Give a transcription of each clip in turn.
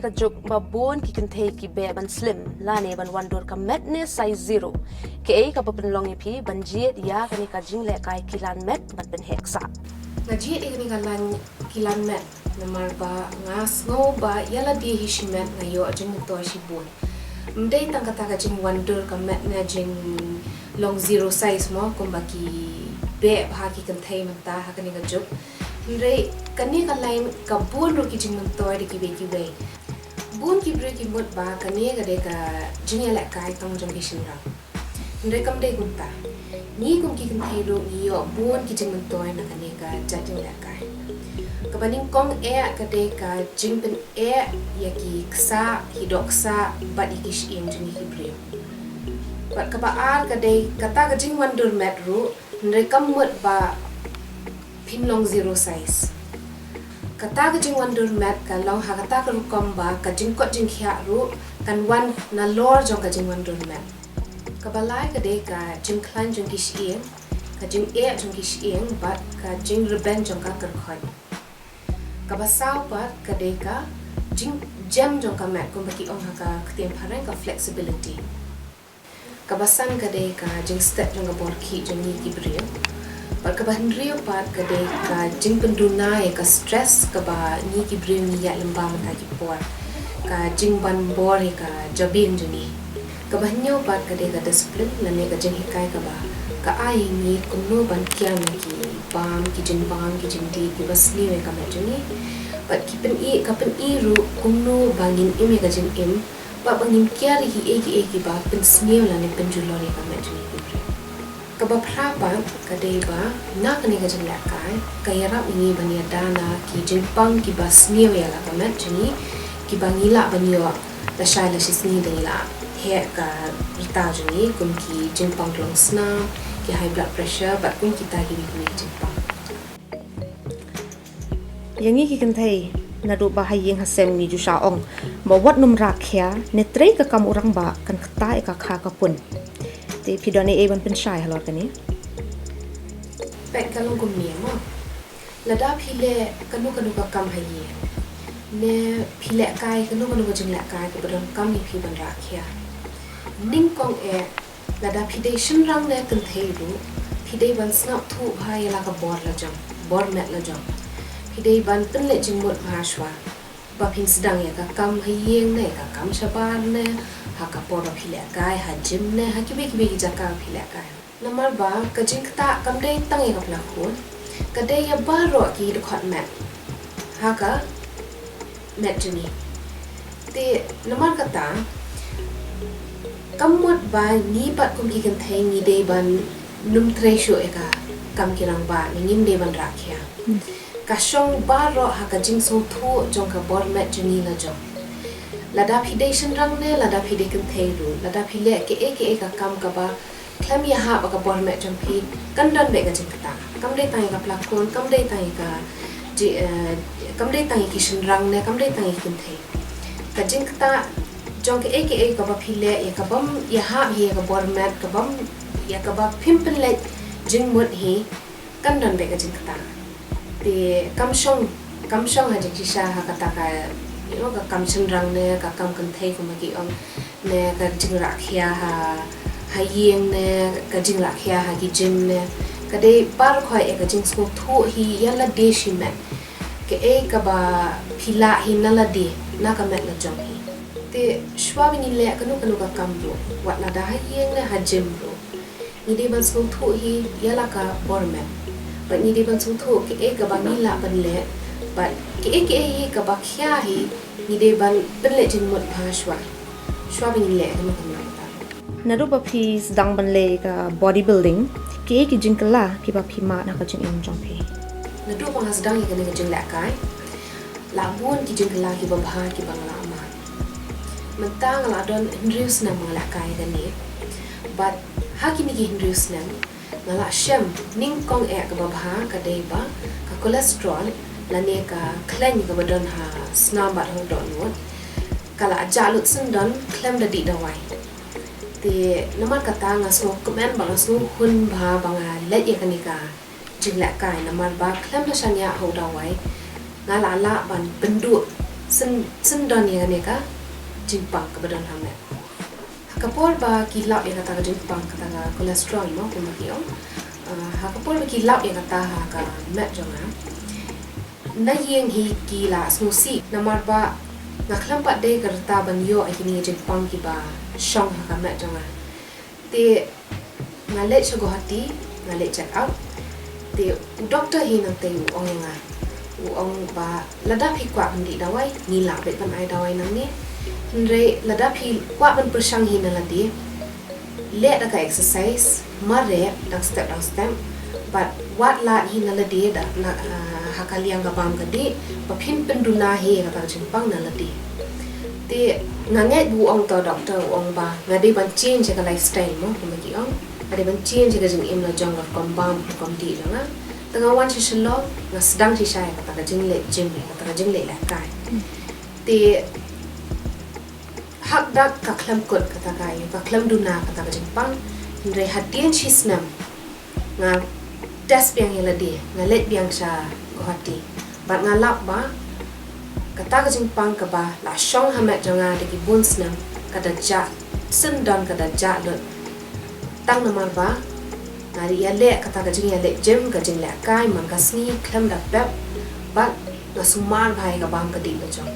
ka juk babon ki kenthe ki be ban slim la ne ban wandor ka met ne size 0 ke ka papen long pi ban jiet ya ka ni ka jing le kai kilan met ban ben heksa ngaji ni kalan kilan met namar ba ngas ngo ba yala di hishimet ngayo ajeng to shibun mdei tang kata ka jing wandor ka met na jing long 0 size mo kumbaki be ha ki kenthe mata ha ka ni ka juk Ndrei kani ka lain ka bun ro ki jing to de ki be ki we bun ki bre ki mot ba kani ka de ka jing la kai tong jong ki shin ra ndrei kam de gunta ni kum ki kan thai ro ni yo bun ki jing to na kani ka ja jing la kai ka baning kong e ka de ka jing pen e ya ki ksa hidoksa ba ikish in jing ki bre ba ka ba ar ka de kata ka jing wandur met ro ndrei kam mot ba Pinlong 0 size. Kata ka jing wandur mat ka long ha kata ka rukom ba ka jing kot jing khia ru kan wan na lor jong ka jing wandur mat. Ka balai ka de ka jing klan jong ki shieng ka jing e jong ki shieng ba ka jing reben jong ka kar khoi. Ka basau ba ka de ka jing jam jong ka mat kum baki ong ha ka ktiem pharang ka flexibility. Ka basan ka de ka jing step jong ka bor ki jong ni ki brio. Pat ka bahndrio pat ka de ka jing penduna e ka stress ka ba ni ki brio ni ya lamba mata ki por ka jing ban bor e ka jabin juni ka bahnyo pat ka de ka discipline na ne ka jing hikai ka ba ka ai ni kumno ban kya na ki bam ki jing di ki basli me ka ma juni pat ki pen i ru kumno bangin ime ka jing im ba bangin kya ri ki e ki ba pen sneo la ne pen julore ka ma juni ki brio Kaba prapa kadeba na kani ka jeng lakai kayarap ini bania dana ki jengpang ki bas niyo ya la kamet jeni ki bangila banyo la shaila shisni dela he ka rita jeni kum ki jengpang long sna ki high blood pressure bat kum kita ki bi jengpang yangi ki kenthai na do ba hayeng hasem ni ju shaong ba wat num rakhya ne trei ka kam urang ba kan khta e ka kha ka pun Ti pidone e ban pen shai halor kani pek kalung kum ni mo lada phile kanu ka kam haye ne phile kai kanu ka jing la kai ko ban kam ni phi ban rakhya ning kong e lada phide shin rang ne kan thei ru phide ban snap thu bhai la ka bor la jam bor met la jam phide ban pen le jing mot ma shwa ba phin sidang ya ka kam hayeng ne ka kam shaban ne ha ka por phile kai ha gym ne ha ki be ki jaka phile kai namar ba ka jing ta kam dei tang e ka pla khon ka dei ya ba ro ki de khot mat ha ka met juni te namar ka ta kam mot ba ni pat kum ki kan thai ni dei ban num tre shu e ka kam ki rang ba ni nim dei ban rakhya ka shong ba ro ha ka jing so thu jong ka bor met juni la jong lada phidation rang ne lada phide kan thei ru lada phile ke e ka kam ka ba klam ya ha ba ka bor me jam phi kan dan be ka jing ta kam dei tai ka plak kon kam dei tai ka ji kam dei tai ki shin rang ne kam dei tai kan thei ka jing ta jong ke e ka ba phile ya ka bam ya ha hi ka bor me ka bam ya ka ba pimpen le jing mot hi kan dan be ka jing ta te kam shong ha ji sha ha ka ta ka ka kam chen rang ne ka kam kan thei ko ma ki ong ne ka jing ra khia ha yeng ne ka jing ra khia ha ki gym ne ka dei par khoi e ka jing sko thu hi ya la de shi me ke e ka ba phila hi na la de na ka me la jong hi te shwa bi ni le ka nu ka kam ro wat la da ha yeng ne ha gym ro ni de ban sko thu hi ya la ka bor me ba ni de ban sko thu ke e ka ba ni la ban le ba ke hi ka ba khia hi ni de ban pen le jing mot bha shwa bi ni le ka nu ta na do ba phi dang ban le ka bodybuilding ke ki jing kala ki ba phi ma na ka jing in jong phi na do ba has dang ka ni jing la kai la bun ki jing kala ki ba bha ki bang la ma mentang la don indrius na ma la kai ka ni but ha ki ni ki indrius na la shem ning kong e ka ba bha ka de ba ka cholesterol la ne ka klen ka ba don ha snam ba ho don no kala ajalut sun don klem da di da wai te namar ka ta nga so komen ba nga so hun ba ba nga le ye ka ni ka jing la kai namar ba klem da shanya ho da wai nga la ban bendu sendon yang ni ka jimpang ke badan hamet. Hakapol ba kilap yang kata jimpang kata kolesterol mo kumaki ong. Hakapol ba kilap yang kata ka met jonga. Na yang hi kila snusi namar ba ngaklampat de kerta ban yo akini jimpang ki ba shong ka met jonga. Te ngalet sago hati ngalet check up. Te doktor hi nang te ong nga. Ong ba ladap hi kwa bandi dawai nila bet ban ai dawai nang ni. Andre ladap hi kwa ban persang hi na ladi. Let da ka exercise mare dang step but what la hi na ladi da hakaliang ga bam gadi papin penduna hi ka jimpang na ladi. Te nganget bu ong to doctor ong ba ngadi ban change ka lifestyle mo kumagi ong ade ban change ka jing im la jong kom bam kom di nga tengah wan si Shillong nga sedang si saya kata ka jing le gym kata ka jing le la kai te hak dak ka klam kot kata ka ka klam duna kata ka jimpang hindai hadian si snam nga test biang yela dia nga let biang sa ko hati bat nga lap ba kata ka jimpang ka ba la shong hamet jonga de ki bun snam kada ja sendon kada ja lut tang namar ba nari ya le kata ka jing ya le gym ka jing le kai man ka sni klam da pep bat na sumar bhai ka bam ka di lo jong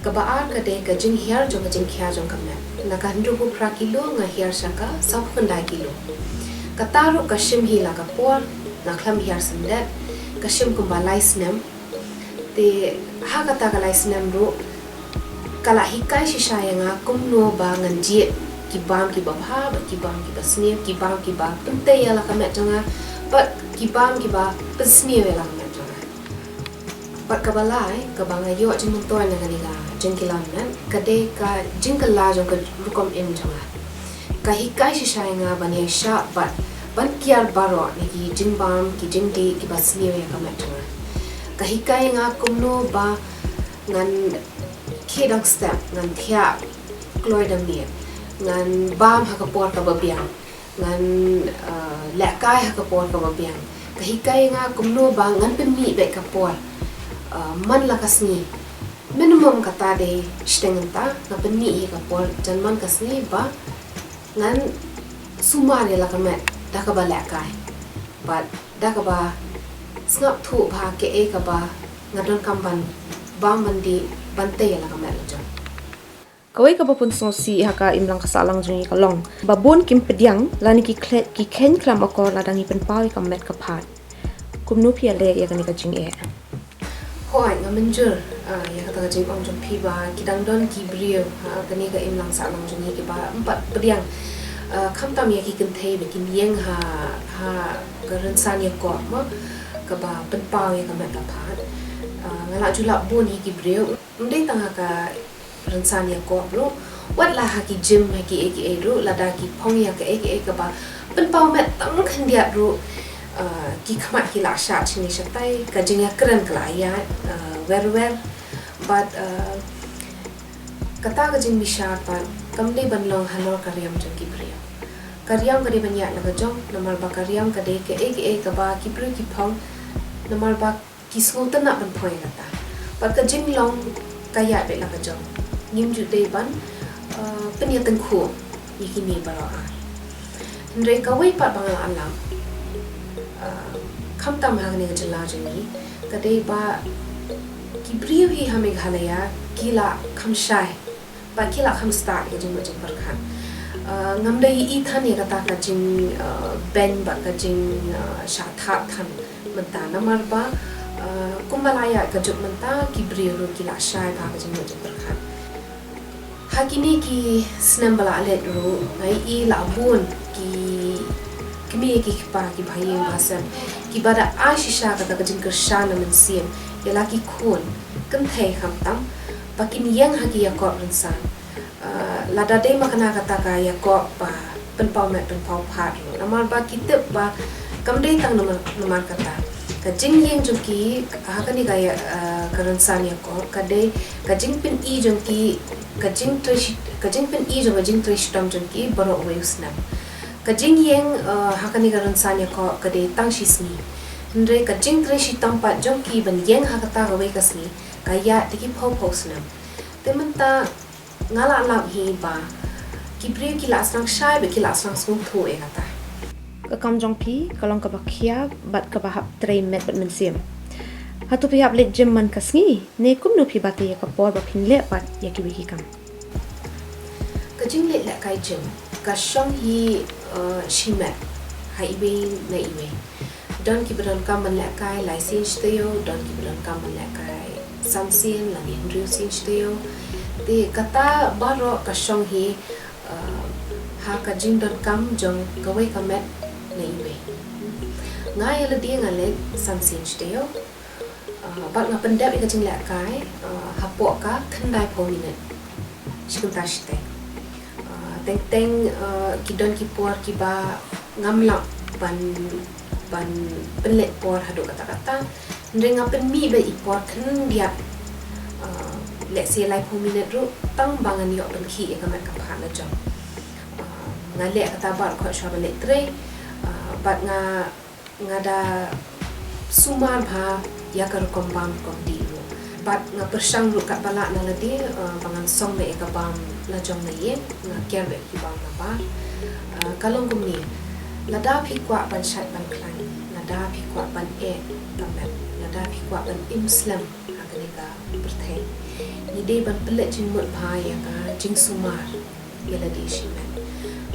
ka ba ar ka de ka jing hair jong ka jing khya jong ka me na ka ndu bu pra kilo nga hair saka sab khundai kilo ka taru ka shim hi la ka por na klam hair sandet ka shim kum ba lai snem te ha kata ka lai snem ro kala hikai si saya nga kum no ba ngan je ki bam ki ba bha ba ki bam ki ba sneer ki bam ki ba pente ya la ka met jonga but ki bam ki ba pe sneer la ka met jonga but ka balai ka bang ayo jing to na ga ni ga jing ki lan nan ka de ka jing ka la jong ka rukom in jonga ka hikai si saya nga ban ya sha but ban kiar baro ni ki jing bam ki jing di ki ba sneer ya ka met jonga ka hikai nga kum no ba ngan kedang step ngan thia kloi dam ni ngan bam hakapor ka babiang ngan lekai hakapor ka babiang kahikai nga kumno ba ngan pemni be kapor man la kasni minimum kata de stengenta na pemni kapor janman kasni ba ngan sumare la kamet da ka ba lekai but da ka ba snap thu ba ke e ka ba ngadon kamban bam bandi bante la kamet la jon Kawai ka bapun si haka imlang kasalang jungi kalong. Babun kim pediang lani ki ken klam akor ladang ipen pawi ka met ka pat. Kumnu pia le ya kani ka jing e. Hoi nga menjur ya kata ka jing ong jong pi ba kidang don ki brio kani ka imlang salang jungi ki ba empat pediang kam tam ya ki kentei be kin yeng ha ka rensan ya ko ma ka ba pen pawi ka met ka pat. Ngala julap bun hi ki brio ndai tanga ka rensan ya ko bro wat la haki gym haki aka ru la da ki phong ya ka aka ka ba pen pau met tang khan dia ru ki khamat ki la sha chini shatai ka jing ya kran kla ya well but kata ka jing mi sha pa kamle ban long halor karyam jang ki priya karyam ka de ban ya la ka jong namar ba karyam ka de ka aka ka ba ki pri ki phong namar ba ki smooth na ban phoi kata pa ka jing long kaya be la ka jong nim ju de ban penya tengku yikini baro a ndre ka wei pat bang alam kham tam hang ne jala jani ka de ba ki brio hi ha Meghalaya kila kham shai ba kila kham start ye jing jing par khan ngam dai I than ye ka ta ka jing ben ba ka jing sha tha than manta namar ba kumbalaya ka jup manta ki brio ro kila shai ba ka jing jing par khan hakini ki snam bala let ro ngai I la bun ki kimi ki pa ki bhai masam ki bada ashisha ka ta jing kar shana men sim yala ki khon kan thai kham tam pakin yang haki ya ko insan la da dei makana kata ka ya ko pa pen pau met pen pau phat namar ba kitep ba kam dei tang namar kata ka jing yang juki hakani ga ya karan san ya ko ka dei ka jing pin I juki ka jing pin I jong jing trish tam juki baro we usnam ka jing yang hakani karan san ya ko ka dei tang shisni Ndre ka jing tre shi tampat jong ki ban yeng ha kata gawe kasni kaya tiki pos nam tementa ngala lam hi ba ki Priya ki la sang shai be ki la sang sung thu e kata ka kam jong pi kalong ka bakhia bat ka bahap tre met bat men sim hatu pi hap le jem man kasngi ne kum nu pi bat ye ka por ba phin le bat ye ki wi kam ka jing le la kai jing ka shong hi shimet hai be na iwe don ki bron kam man la kai license teo don ki bron kam man la kai samsin la ni ru sin teo te kata baro ka shong hi ha ka jing don kam jong ka we ka met na iwe ngai la dia ngale samsin teo bat nga pendap ka jing la kai ha po ka thandai po minute shkunta shte teng ki don ki por ki ba ngamla ban penlet por hadu kata-kata ndrenga pen mi be ipor kan dia let say like minute ru tang bangan yo pen khi ka mat ka pha na jom ngale kata bar ko sha le tre bat nga da sumar bha ya kar kombang kom di ru bat nga persang ru ka bala na la di bangan song be ka bang la jom na ye nga ker be ki bang na ba kalong kum ni lada phi kwa ban shat ban klan lada phi kwa ban e kamet lada phi kwa ban imslam akani ka berthai ni de ban pelet jing mut bha ya ka jing sumar yala di shimen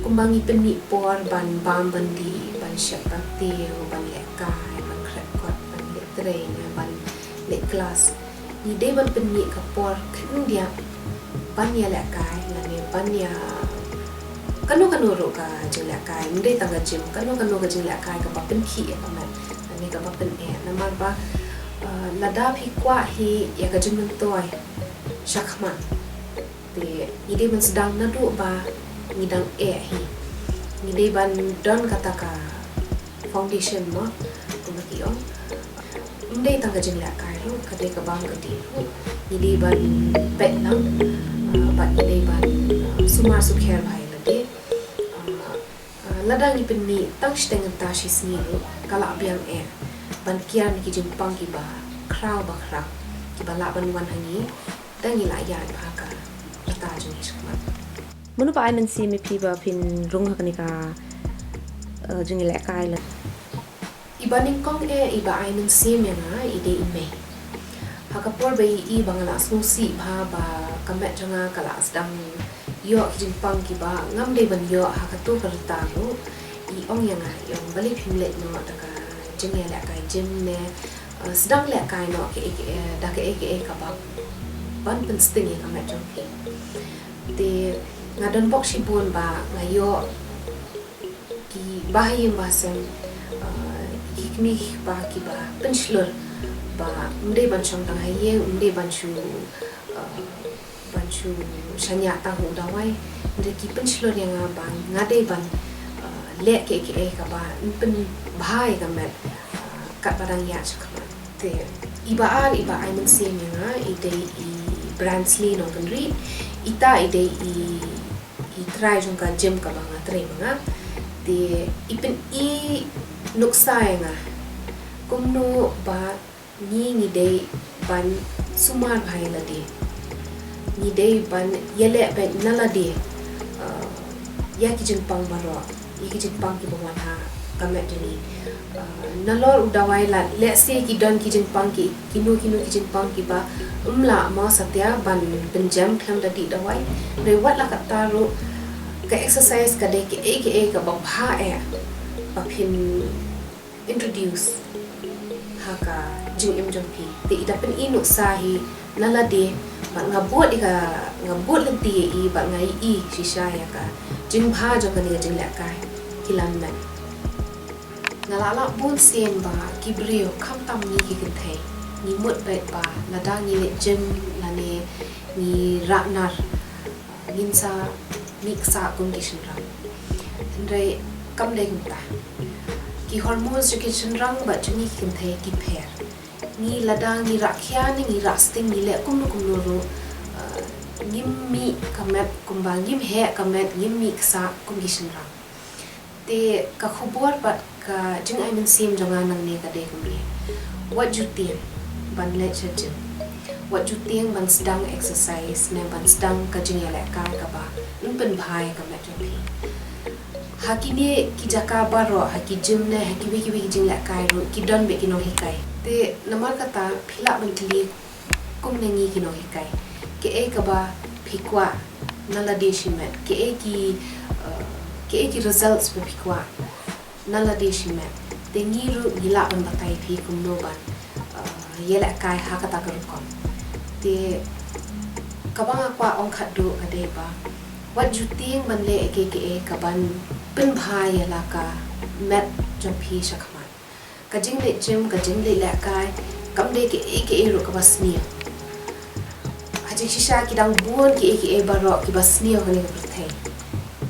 kumbangi penni por ban bam ban di ban shat ban teo ban le kai ban khat kwa ban le train ban le class ni de ban penni ka por khin dia ban ya le kai la ne ban ya kanu ro ka jing la kai ndai tanga jim kanu ka jing la kai ka ba pen khi e ka man ani ka ba pen e na mar ba lada phi kwa hi ya ka jing man toy shakman te ni de ban sedang na du ba ni dang e hi ni de ban don kata ka foundation mo ko ma ki on ndai tanga jing la kai ro ka de ka bang ka di ro ni de ban pet nang ba ni de ban sumar su kher bhai ladang ni penni tang shtengan ta shi sniru kala biang e ban kian ki jimpang ki ba kraw ba kra ki ba la ban wan hangi tangi la ya ba ka ta jung shkma munu pa ai men si mi pi ba phin rung hakani ka jing le kai la ibaning kong e iba ai men si me nga ide ime hakapor ba I bangala snu si ba ba kamet janga kala asdang yo kijing pang ki ba ngam de ban yo hakatu karta ro I ong yang ai yong bali phimlet no ta ka jing ya la kai jim ne sedang la kai no ke da ke ka ba ban pen sting ka ma jong ki de ngadon bok shi bun ba ngayo ki bahayim ba sem ikmi ba ki ba pen shlur ba mde ban chong tang haye mde ban chu shanya ta hu da wai de ki pen shlor yang ba ngade ban le ke ka ba pen bhai ka met ka barang ya chakma te iba ai men sim yang ide I brands li no kan ri ita ide I try jong ka gym ka ba nga tre nga te ipen I nuksa yang kumno ba ni de ban sumar bhai la de ni de ban yele ben nala de ya ki jing pang baro ya ki jing pang ki bawang ha kamet ni nalor udawai la let's say ki don ki jing pang ki kinu ki jing pang ki ba umla ma satya ban benjam kham da di dawai re wat la ka taru ka exercise ka de ki ka ba bha e ba phin introduce ha ka jing im jong pi te ida pen inu sahi nala de ba ngabot lenti I ba ngai I shisha ya ka jing bha jong ka ni jing la kai kilan men ngalala bun sem ba ki brio kham tam ni ki kin thai ni mut bet ba la da ni le jim la ne ni ra nar nin sa miksa condition ram ndai kam le ta ki hormones ki rang ba chuni kin thai ki pher ni ladang ni rakhya ni rasting ni le kum ro ngimmi kamet kumbang ngim he kamet ngimmi ksa condition ram te ka khubor ba ka jing ai min sim jonga nang ne ka de kumli what you think ban le cha jing what you think ban sedang exercise ne ban sedang ka jing ya le ka ba nun pen bhai ka me jong pi hakini ki jaka baro haki gym ne haki bi jing la kai ro ki don be ki no hikai te namar kata phila ban kli kum ne ngi ki no hikai ke e ka ba phikwa nala deshimet ke e ki results pe phikwa nala deshimet te ngi ru gila ban batai phi kum no ban yela kai ha kata ka rukom te kabang akwa ong khadu ade ba what you think ban le ke ka ban pen bhai la ka met jong phi shakman ka jing le gym ka jing le la kai kam de ke ru ka basnia aje shisha ki dang buon ki baro ki basnia hone ka prthai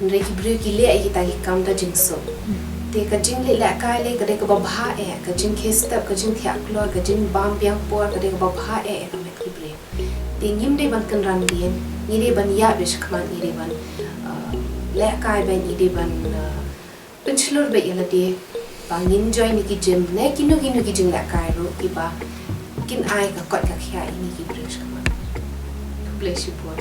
nre ki bru ki le ki ta ki kam da jing so te ka jing le la kai le ka de ka ba bha ka jing ke step ka jing thyak lo ka jing bam piang por ka de ka ba bha ka met ki bre te ngim de ban kan ran dien ni de ban ya be shakman ni de ban le kai ben ni de ban penchlur be yala de bang enjoy ni ki gym ne kinu ki jing la kai ro ki ba kin ai ka kot ka khia ni ki bre shakman bless you boy